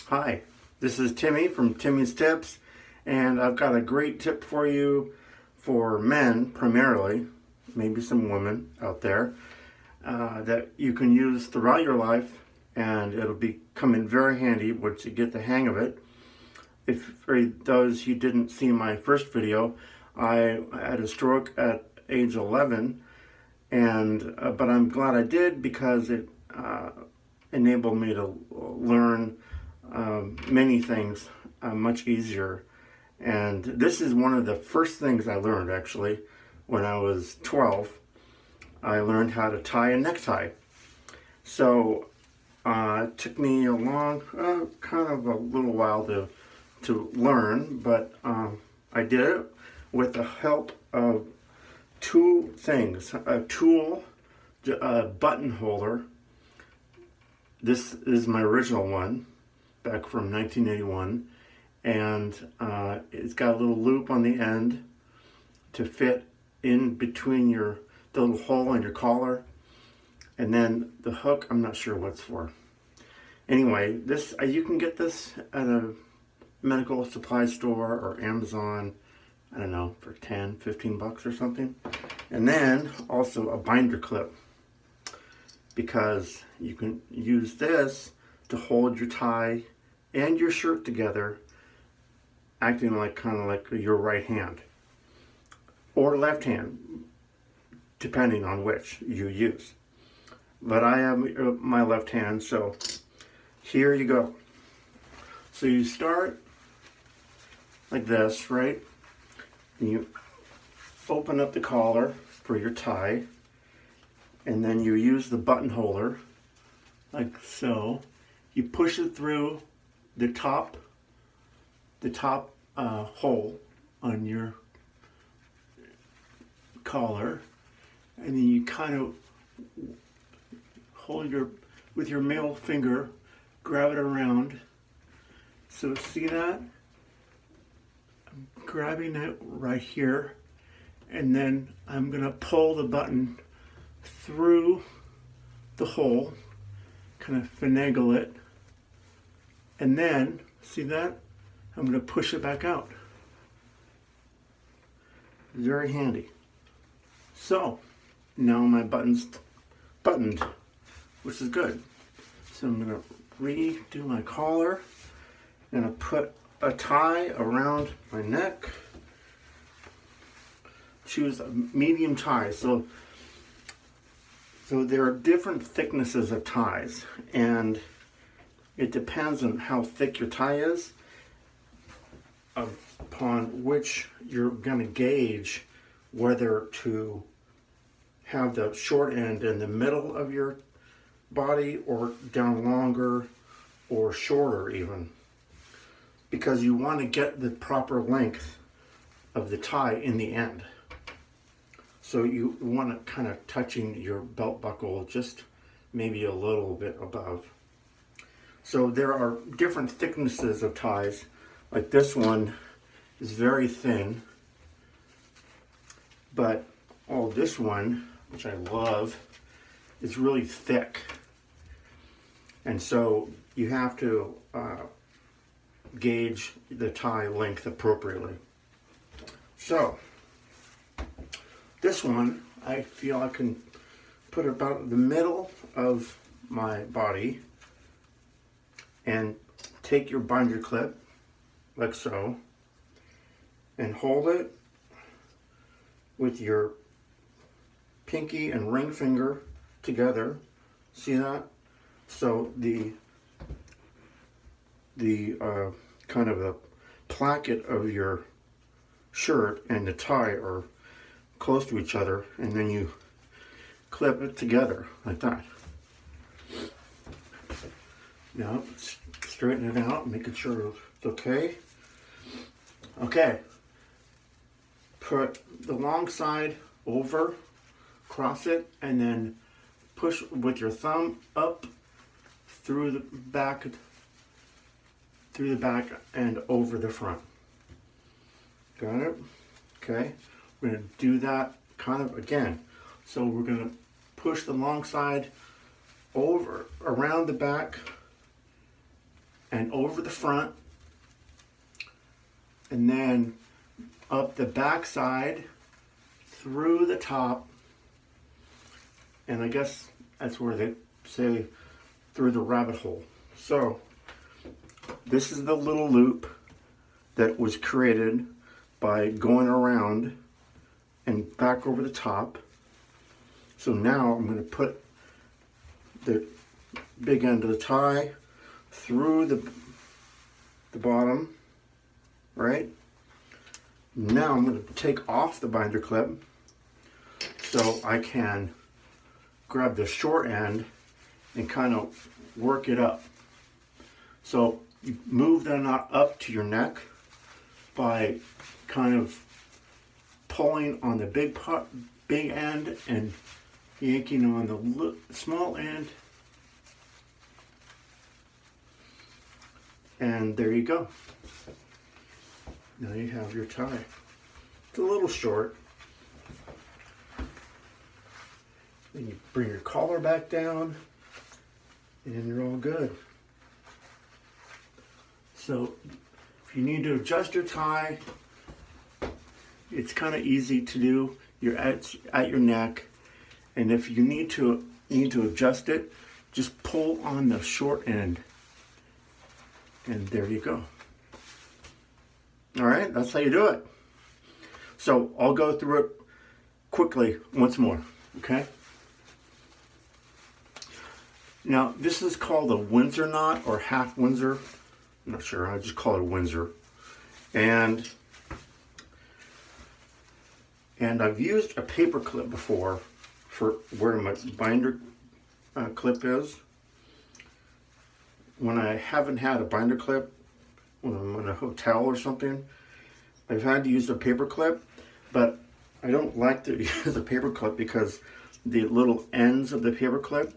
Hi, this is Timmy from Timmy's Tips, and I've got a great tip for you for men primarily, maybe some women out there, that you can use throughout your life, and it'll be come in very handy once you get the hang of it. If for those who didn't see my first video, I had a stroke at age 11, and but I'm glad I did because it enabled me to learn many things much easier. And this is one of the first things I learned actually when I was 12. I learned how to tie a necktie. So it took me a long, kind of a little while to learn, but I did it with the help of two things: a tool, a button holder. This is my original one back from 1981, and it's got a little loop on the end to fit in between the little hole in your collar, and then the hook, I'm not sure what's for. Anyway, this you can get this at a medical supply store or Amazon, I don't know, for 10, 15 bucks or something. And then also a binder clip, because you can use this to hold your tie and your shirt together, acting like kind of like your right hand or left hand, depending on which you use. But I have my left hand, so here you go. So you start like this, right? And you open up the collar for your tie, and then you use the button holder like so. You push it through the top hole on your collar, and then you kind of hold with your middle finger, grab it around. So see that? I'm grabbing it right here, and then I'm gonna pull the button through the hole, kind of finagle it, and then, see that? I'm going to push it back out. Very handy. So, now my button's buttoned, which is good. So I'm going to redo my collar, and I put a tie around my neck. Choose a medium tie. So there are different thicknesses of ties, and it depends on how thick your tie is, upon which you're going to gauge whether to have the short end in the middle of your body or down longer or shorter even, because you want to get the proper length of the tie in the end. So you want it kind of touching your belt buckle, just maybe a little bit above. So there are different thicknesses of ties. Like this one is very thin, but this one, which I love, is really thick. And so you have to gauge the tie length appropriately. So this one, I feel I can put about the middle of my body and take your binder clip, like so, and hold it with your pinky and ring finger together. See that? So the kind of a placket of your shirt and the tie are close to each other, and then you clip it together like that. Now straighten it out, making sure it's okay. Okay, put the long side over, cross it, and then push with your thumb up through the back and over the front. Got it? Okay, we're going to do that kind of again. So we're going to push the long side over around the back and over the front, and then up the back side, through the top, and I guess that's where they say through the rabbit hole. So this is the little loop that was created by going around and back over the top. So now I'm going to put the big end of the tie through the bottom, right? Now I'm going to take off the binder clip so I can grab the short end and kind of work it up. So you move the knot up to your neck by kind of pulling on the big end and yanking on the small end. And there you go. Now you have your tie. It's a little short. Then you bring your collar back down and you're all good. So if you need to adjust your tie, it's kind of easy to do. You're at your neck, and if you need to adjust it, just pull on the short end, and there you go. All right, that's how you do it. So I'll go through it quickly once more, okay? Now, this is called a Windsor knot or half Windsor. I'm not sure, I just call it a Windsor. And I've used a paper clip before for where my binder clip is. When I haven't had a binder clip, when I'm in a hotel or something, I've had to use a paper clip, but I don't like to use a paper clip because the little ends of the paper clip,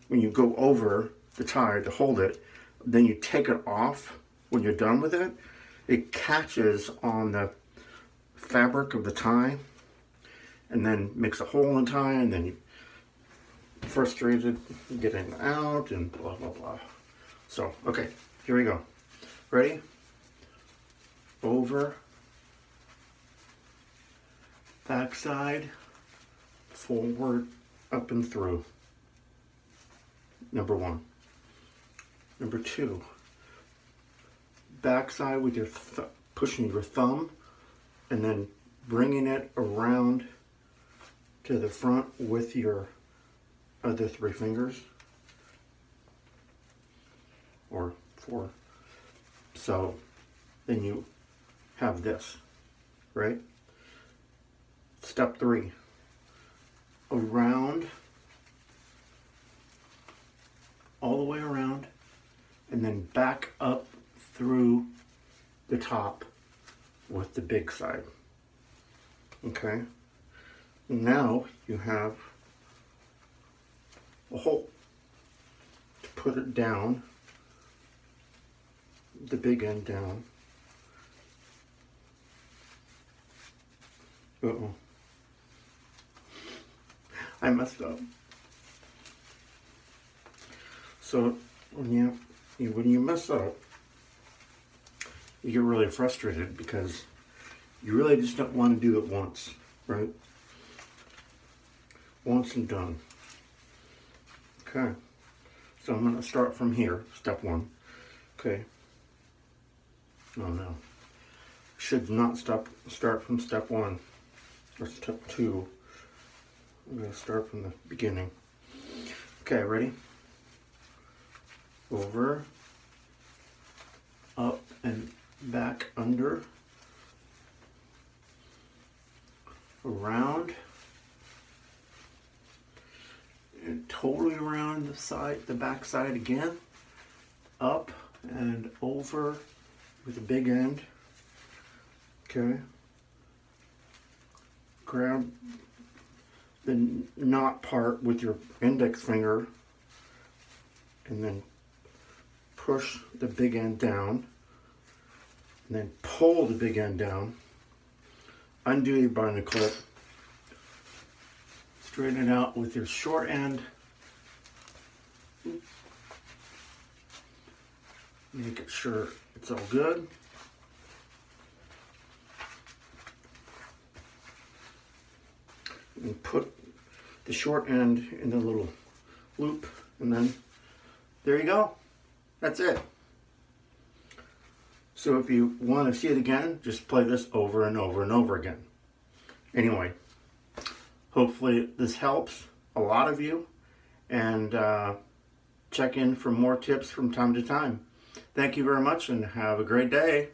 when you go over the tie to hold it, then you take it off when you're done with it, it catches on the fabric of the tie and then makes a hole in the tie, and then you're frustrated getting it out and blah, blah, blah. So, okay, here we go. Ready? Over, backside, forward, up and through. Number one. Number two, backside with your pushing your thumb and then bringing it around to the front with your other three fingers, or four. So then you have this, right? Step three, around, all the way around, and then back up through the top with the big side. Okay? Now you have a hole to put it down, the big end down. Uh-oh. I messed up. So when you mess up, you get really frustrated because you really just don't want to do it once, right? Once and done. Okay. So I'm going to start from here, step one. Okay. Oh no. Should not start from step one or step two. I'm going to start from the beginning. Okay, ready? Over, up and back under, around, and totally around the side, the back side again, up and over with the big end. Okay. Grab the knot part with your index finger and then push the big end down, and then pull the big end down, undo your binder clip, straighten it out with your short end, Make sure it's all good. And put the short end in the little loop, and then there you go. That's it. So if you want to see it again, just play this over and over and over again. Anyway, hopefully this helps a lot of you, and check in for more tips from time to time. Thank you very much and have a great day.